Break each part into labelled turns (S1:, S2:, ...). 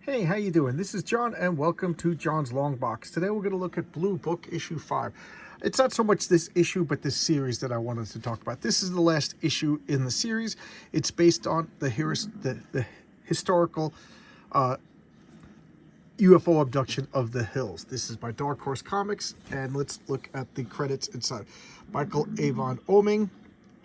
S1: Hey, how you doing? This is John, and welcome to John's Long Box. Today we're going to look at Blue Book issue 5. It's not so much this issue, but this series that I wanted to talk about. This is the last issue in the series. It's based on the historical UFO abduction of the Hills. This is by Dark Horse Comics, and let's look at the credits inside. Michael Avon Oeming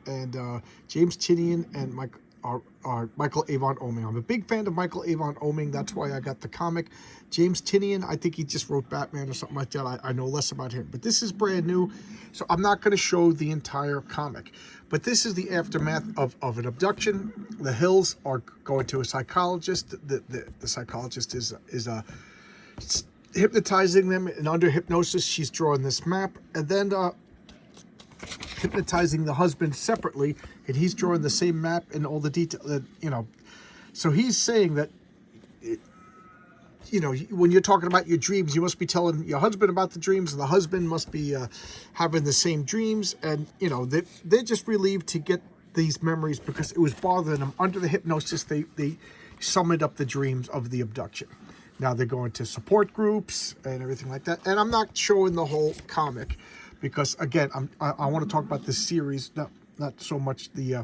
S1: and James Tynion and Michael Avon Oeming. I'm a big fan of Michael Avon Oeming. That's why I got the comic. James Tynion, I think he just wrote Batman or something like that. I know less about him. But this is brand new, so I'm not going to show the entire comic. But this is the aftermath of an abduction. The Hills are going to a psychologist. The psychologist is hypnotizing them, and under hypnosis, she's drawing this map. And then hypnotizing the husband separately, and he's drawing the same map and all the detail, so he's saying that, when you're talking about your dreams, you must be telling your husband about the dreams, and the husband must be having the same dreams, and they're just relieved to get these memories because it was bothering them. Under the hypnosis, they summoned up the dreams of the abduction. Now they're going to support groups and everything like that, and I'm not showing the whole comic because, again, I want to talk about this series, not so much the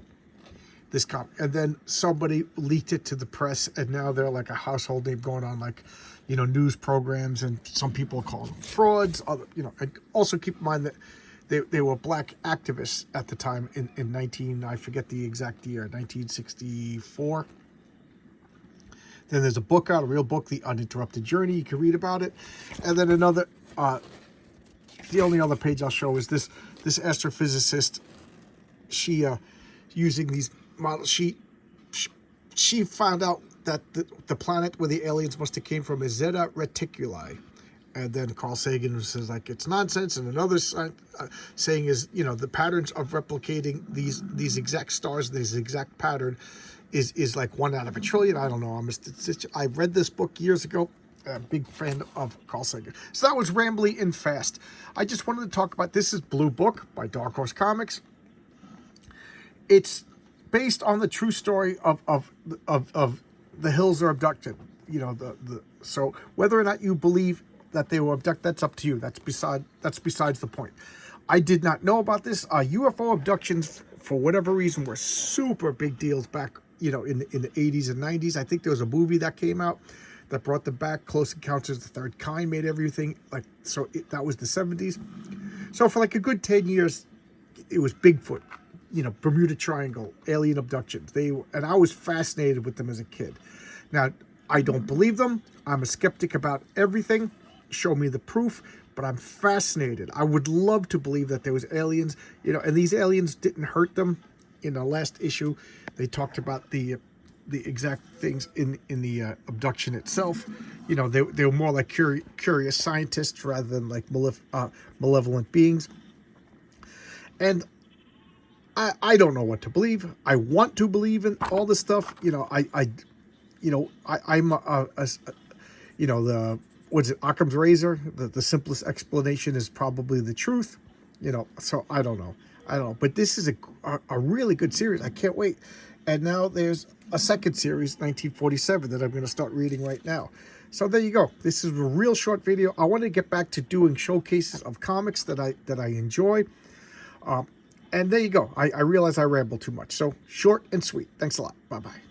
S1: this comic. And then somebody leaked it to the press, and now they're like a household name going on, like, news programs, and some people call them frauds. And also keep in mind that they were black activists at the time in I forget the exact year, 1964. Then there's a book out, a real book, The Uninterrupted Journey. You can read about it. And then another, the only other page I'll show is this astrophysicist. She, using these models, she found out that the planet where the aliens must have came from is Zeta Reticuli. And then Carl Sagan says, like, it's nonsense. And another saying is, the patterns of replicating these exact stars, this exact pattern, is like 1 out of a trillion. I don't know. I read this book years ago. A big fan of Carl Sagan. So that was rambly and fast. I just wanted to talk about, this is Blue Book by Dark Horse Comics. It's based on the true story of the Hills are abducted. So whether or not you believe that they were abducted, that's up to you. That's besides the point. I did not know about this. UFO abductions, for whatever reason, were super big deals back, in the 80s and 90s. I think there was a movie that came out that brought them back. Close Encounters of the Third Kind made everything like so. That was the 70s. So for like a good 10 years, it was Bigfoot, Bermuda Triangle, alien abductions. And I was fascinated with them as a kid. Now, I don't believe them. I'm a skeptic about everything. Show me the proof. But I'm fascinated. I would love to believe that there was aliens, and these aliens didn't hurt them. In the last issue, they talked about the exact things in the abduction itself. They were more like curious scientists rather than like malevolent beings. And I don't know what to believe. I want to believe in all this stuff. What's it, Occam's razor? The simplest explanation is probably the truth. So I don't know. But this is a really good series. I can't wait. And now there's a second series, 1947, that I'm going to start reading right now. So there you go. This is a real short video. I want to get back to doing showcases of comics that I enjoy. And there you go. I realize I ramble too much. So short and sweet. Thanks a lot. Bye-bye.